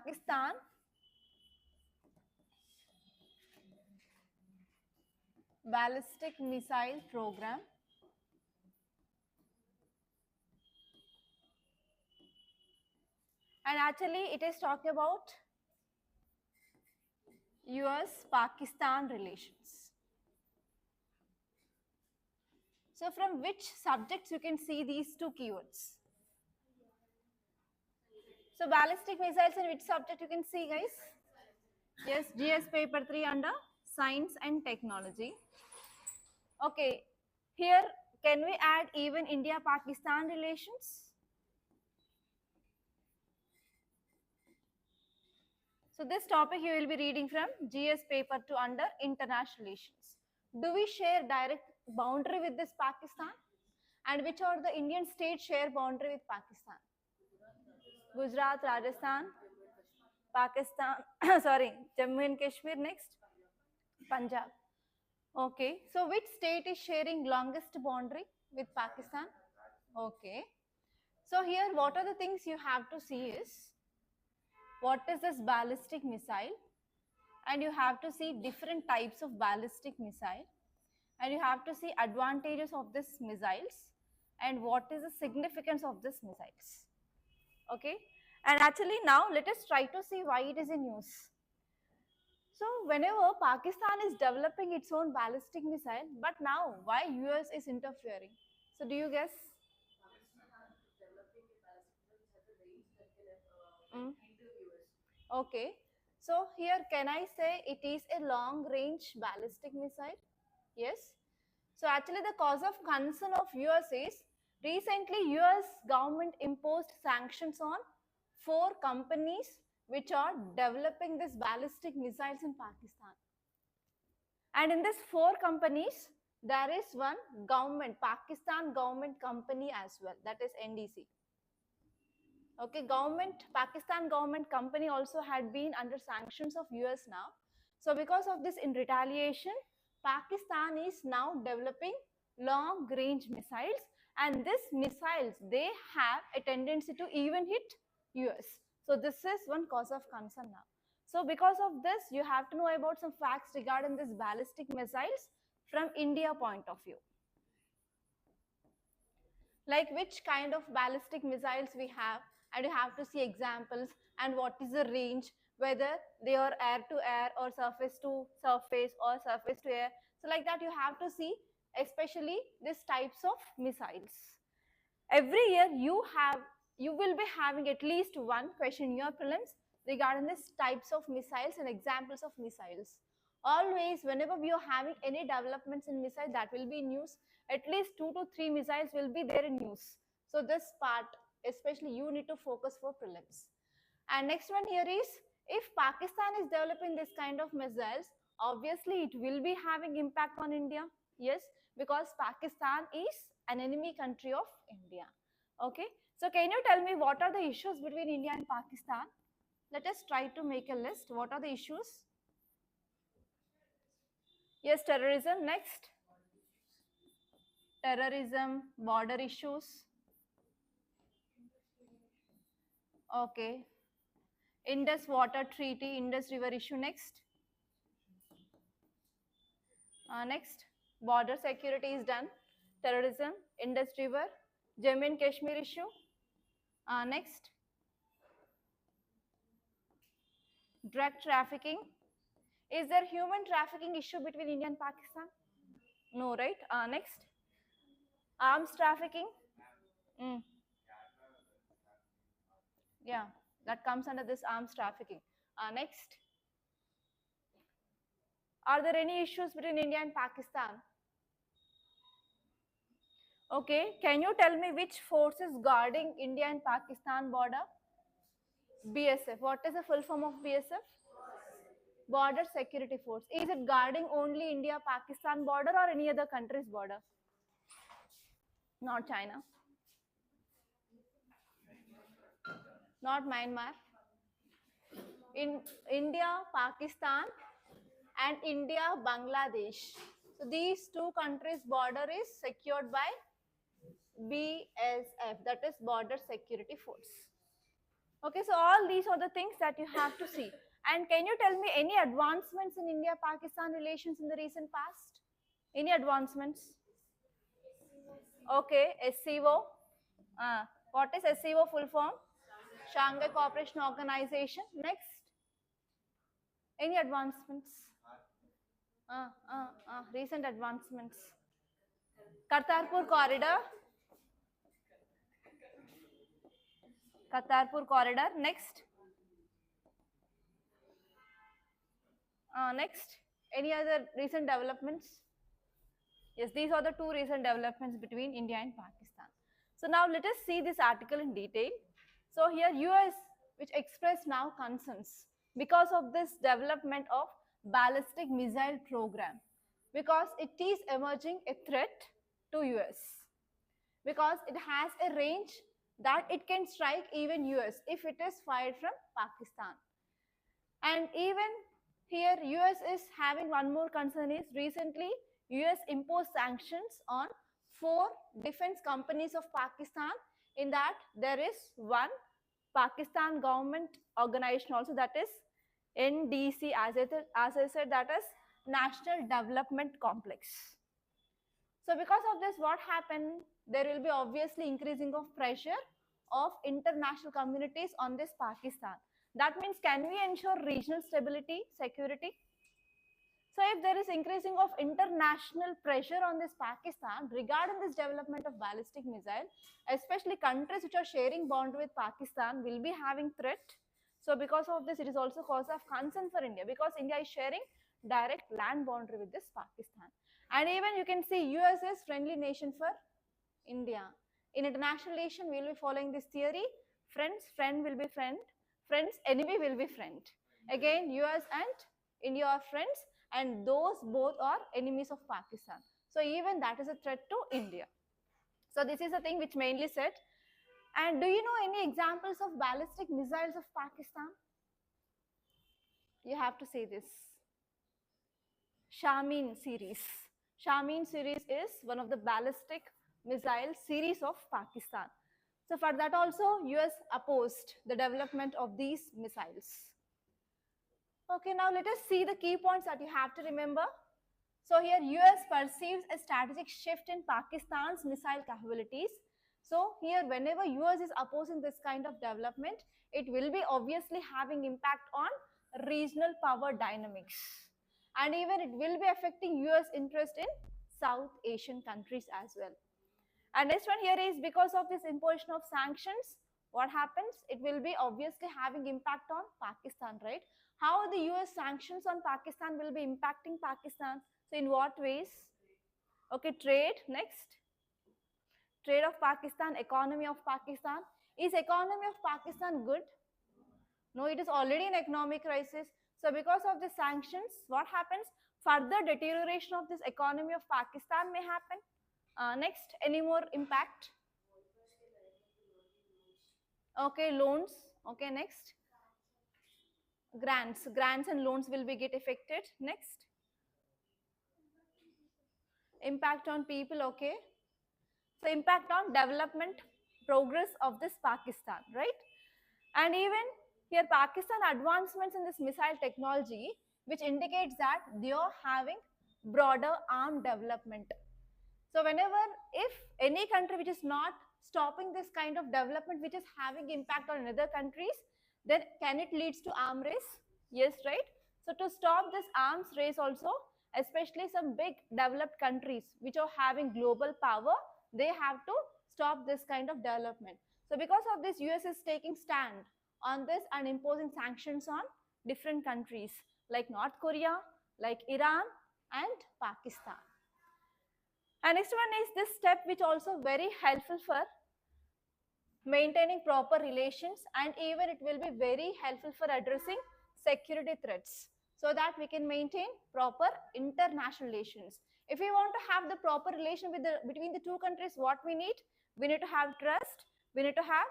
Pakistan ballistic missile program. And actually it is talking about US-Pakistan relations. So from which subjects you can see these two keywords? So ballistic missiles in which subject you can see, guys? Yes, GS paper 3 under science and technology. Okay, here can we add even India-Pakistan relations? So this topic you will be reading from GS paper 2 under international relations. Do we share direct boundary with this Pakistan? And which are the Indian states share boundary with Pakistan? Gujarat, Rajasthan, Pakistan, sorry, Jammu and Kashmir next, Punjab. Okay, so which state is sharing longest boundary with Pakistan? Okay, so here what are the things you have to see is, what is this ballistic missile? And you have to see different types of ballistic missile. And you have to see advantages of these missiles and what is the significance of these missiles. Okay, and actually now let us try to see why it is in use. So whenever Pakistan is developing its own ballistic missile, but now why US is interfering? So do you guess? Mm. Okay, so here can I say it is a long range ballistic missile? Yes. So actually the cause of concern of US is, recently US government imposed sanctions on 4 companies which are developing these ballistic missiles in Pakistan. And in these 4 companies, there is one government, Pakistan government company as well, that is NDC. Okay, Pakistan government company also had been under sanctions of US now. So because of this, in retaliation, Pakistan is now developing long range missiles, and these missiles, they have a tendency to even hit US. So this is one cause of concern now. So because of this, you have to know about some facts regarding this ballistic missiles from India point of view. Like which kind of ballistic missiles we have, and you have to see examples and what is the range, whether they are air to air or surface to surface or surface to air. So like that you have to see especially these types of missiles. Every year you will be having at least one question in your prelims regarding these types of missiles and examples of missiles. Always whenever we are having any developments in missile, that will be in news. At least 2 to 3 missiles will be there in news. So this part especially you need to focus for prelims. And next one here is, if Pakistan is developing this kind of missiles, obviously it will be having impact on India. Yes, because Pakistan is an enemy country of India. Okay, so can you tell me what are the issues between India and Pakistan? Let us try to make a list. What are the issues? Yes, terrorism. Next, terrorism, border issues. Okay, Indus Water Treaty, Indus River issue. Next, next, border security is done. Terrorism, Indus River, Jammu and Kashmir issue. Next, drug trafficking. Is there human trafficking issue between India and Pakistan? No, right? Next, arms trafficking. Yeah, that comes under this arms trafficking. Next, are there any issues between India and Pakistan? Okay, can you tell me which force is guarding India and Pakistan border? BSF. What is the full form of BSF? Border Security Force. Is it guarding only India-Pakistan border or any other country's border? Not China. Not Myanmar. In India, Pakistan and India, Bangladesh. So these 2 countries' border is secured by BSF, that is Border Security Force. Okay, so all these are the things that you have to see. And can you tell me any advancements in India-Pakistan relations in the recent past? Any advancements? Okay, SCO. What is SCO full form? Shanghai Cooperation Organization. Next, any advancements? Recent advancements. Kartarpur corridor. Kartarpur corridor. Next. Next, any other recent developments? Yes, these are the two recent developments between India and Pakistan. So now let us see this article in detail. So here US, which expressed now concerns because of this development of ballistic missile program, because it is emerging a threat to US, because it has a range that it can strike even US if it is fired from Pakistan. And even here, US is having one more concern is recently US imposed sanctions on 4 defense companies of Pakistan. In that, there is one Pakistan government organization also, that is NDC, as I said, that is National Development Complex. So because of this, what happened? There will be obviously increasing of pressure of international communities on this Pakistan. That means, can we ensure regional stability, security? So if there is increasing of international pressure on this Pakistan regarding this development of ballistic missile, especially countries which are sharing boundary with Pakistan will be having threat. So because of this, it is also cause of concern for India, because India is sharing direct land boundary with this Pakistan. And even you can see US is friendly nation for India. In international relation, we will be following this theory. Friends, friend will be friend. Friends, enemy will be friend. Again, US and India are friends, and those both are enemies of Pakistan. So even that is a threat to India. So this is a thing which mainly said. And do you know any examples of ballistic missiles of Pakistan? You have to say this. Shamin series. Shamin series is one of the ballistic missile series of Pakistan. So for that also, US opposed the development of these missiles. Okay, now let us see the key points that you have to remember. So here US perceives a strategic shift in Pakistan's missile capabilities. So here whenever US is opposing this kind of development, it will be obviously having impact on regional power dynamics. And even it will be affecting US interest in South Asian countries as well. And next one here is because of this imposition of sanctions, what happens? It will be obviously having impact on Pakistan, right? How the US sanctions on Pakistan will be impacting Pakistan? So in what ways? Okay, trade, next. Trade of Pakistan, economy of Pakistan. Is economy of Pakistan good? No, it is already in economic crisis. So because of the sanctions, what happens? Further deterioration of this economy of Pakistan may happen. Next, any more impact? Okay, loans. Okay, next. Grants and loans will be get affected. Next, impact on people. Okay, so impact on development progress of this Pakistan, right? And even here Pakistan advancements in this missile technology, which indicates that they are having broader arm development. So whenever, if any country which is not stopping this kind of development, which is having impact on other countries, then can it leads to arm race? Yes, right? So to stop this arms race also, especially some big developed countries which are having global power, they have to stop this kind of development. So because of this, US is taking stand on this and imposing sanctions on different countries like North Korea, like Iran and Pakistan. And next one is this step, which also very helpful for maintaining proper relations, and even it will be very helpful for addressing security threats, so that we can maintain proper international relations. If we want to have the proper relation with between the two countries, what we need? We need to have trust, we need to have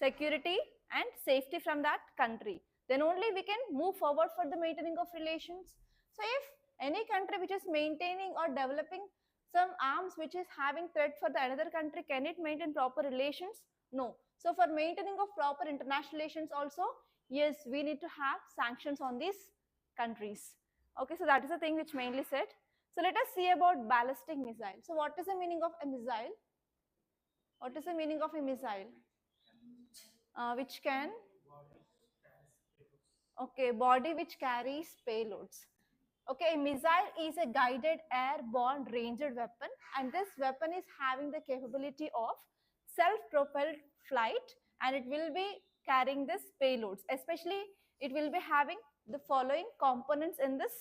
security and safety from that country. Then only we can move forward for the maintaining of relations. So if any country which is maintaining or developing some arms which is having threat for the another country, can it maintain proper relations? No. So for maintaining of proper international relations also, yes, we need to have sanctions on these countries. Okay, so that is the thing which mainly said. So let us see about ballistic missile. So what is the meaning of a missile? What is the meaning of a missile? Which can, okay, body which carries payloads. Okay, a missile is a guided airborne ranged weapon, and this weapon is having the capability of self-propelled flight, and it will be carrying this payloads. Especially, it will be having the following components in this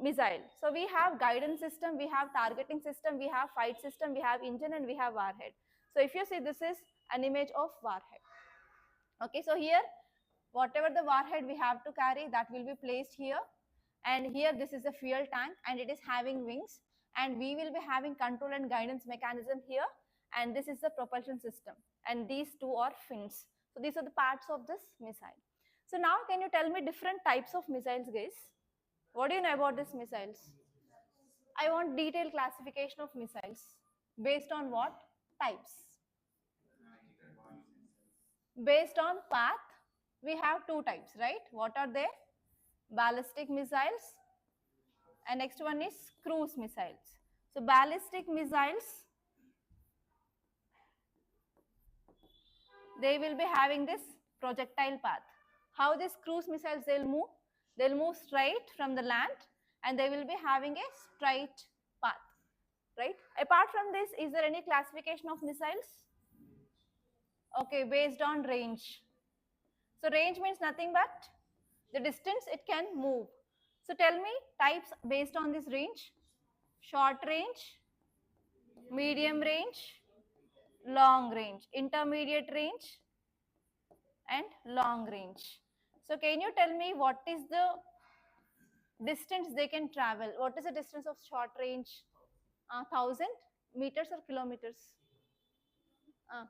missile. So we have guidance system, we have targeting system, we have fight system, we have engine, and we have warhead. So if you see, this is an image of warhead. Okay, so here whatever the warhead we have to carry, that will be placed here, and here this is a fuel tank, and it is having wings, and we will be having control and guidance mechanism here, and this is the propulsion system, and these two are fins. So these are the parts of this missile. So now can you tell me different types of missiles, guys? What do you know about these missiles? I want detailed classification of missiles. Based on what? Types. Based on path, we have two types, right? What are they? Ballistic missiles, and next one is cruise missiles. So ballistic missiles, they will be having this projectile path. How these cruise missiles they'll move? They'll move straight from the land, and they will be having a straight path, right? Apart from this, is there any classification of missiles? Okay, based on range. So range means nothing but the distance it can move. So tell me types based on this range. Short range, medium range, long range, intermediate range, and long range. So can you tell me what is the distance they can travel? What is the distance of short range? 1000 meters or kilometers?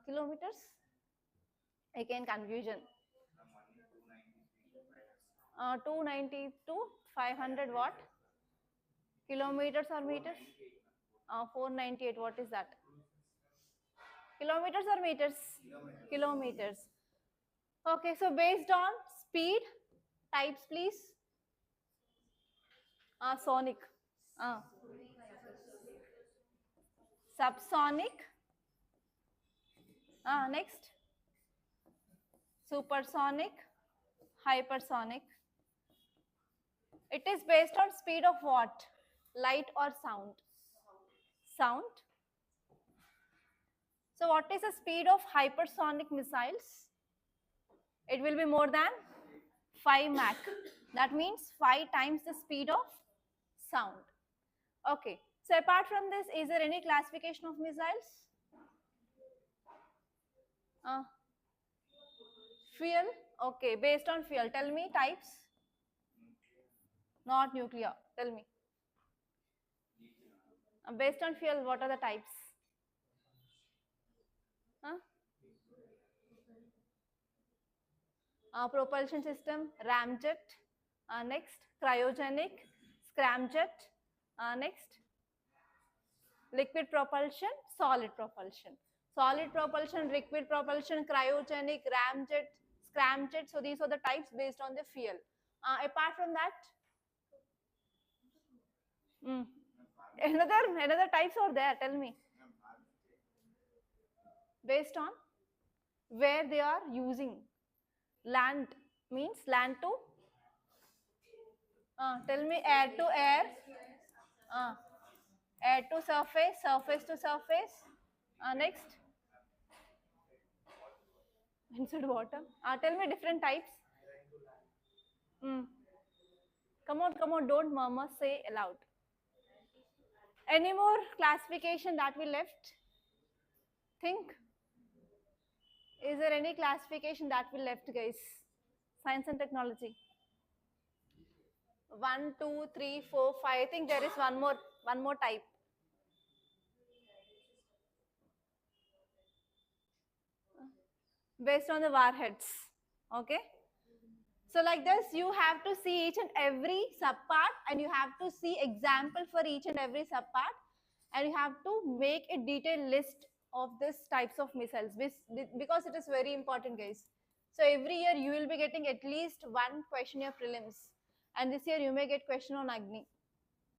Kilometers? Again confusion. 290 to 500 what? Kilometers or meters? 498, what is that? Kilometers or meters? Kilometers. Okay, so based on speed, types please. Sonic. Subsonic. Next. Supersonic. Hypersonic. It is based on speed of what? Light or sound? Sound. So what is the speed of hypersonic missiles? It will be more than 5 Mach. That means 5 times the speed of sound. Okay. So apart from this, is there any classification of missiles? Fuel. Okay. Based on fuel, tell me types. Not nuclear. Tell me. Based on fuel, what are the types? Propulsion system, ramjet. Next, cryogenic, scramjet. Next, liquid propulsion, solid propulsion. Solid propulsion, liquid propulsion, cryogenic, ramjet, scramjet. So these are the types based on the fuel. Apart from that, another types are there. Tell me. Based on where they are using. Land means land to. Tell me, air to air. Air to surface, surface to surface. Next. Inside water. Tell me different types. Come on, don't murmur, say aloud. Any more classification that we left? Think. Is there any classification that we left, guys? Science and technology. 1, 2, 3, 4, 5. I think there is one more type. Based on the warheads. Okay. So like this, you have to see each and every subpart, and you have to see example for each and every subpart, and you have to make a detailed list of this types of missiles, because it is very important, guys. So every year you will be getting at least one question your prelims, and this year you may get question on Agni.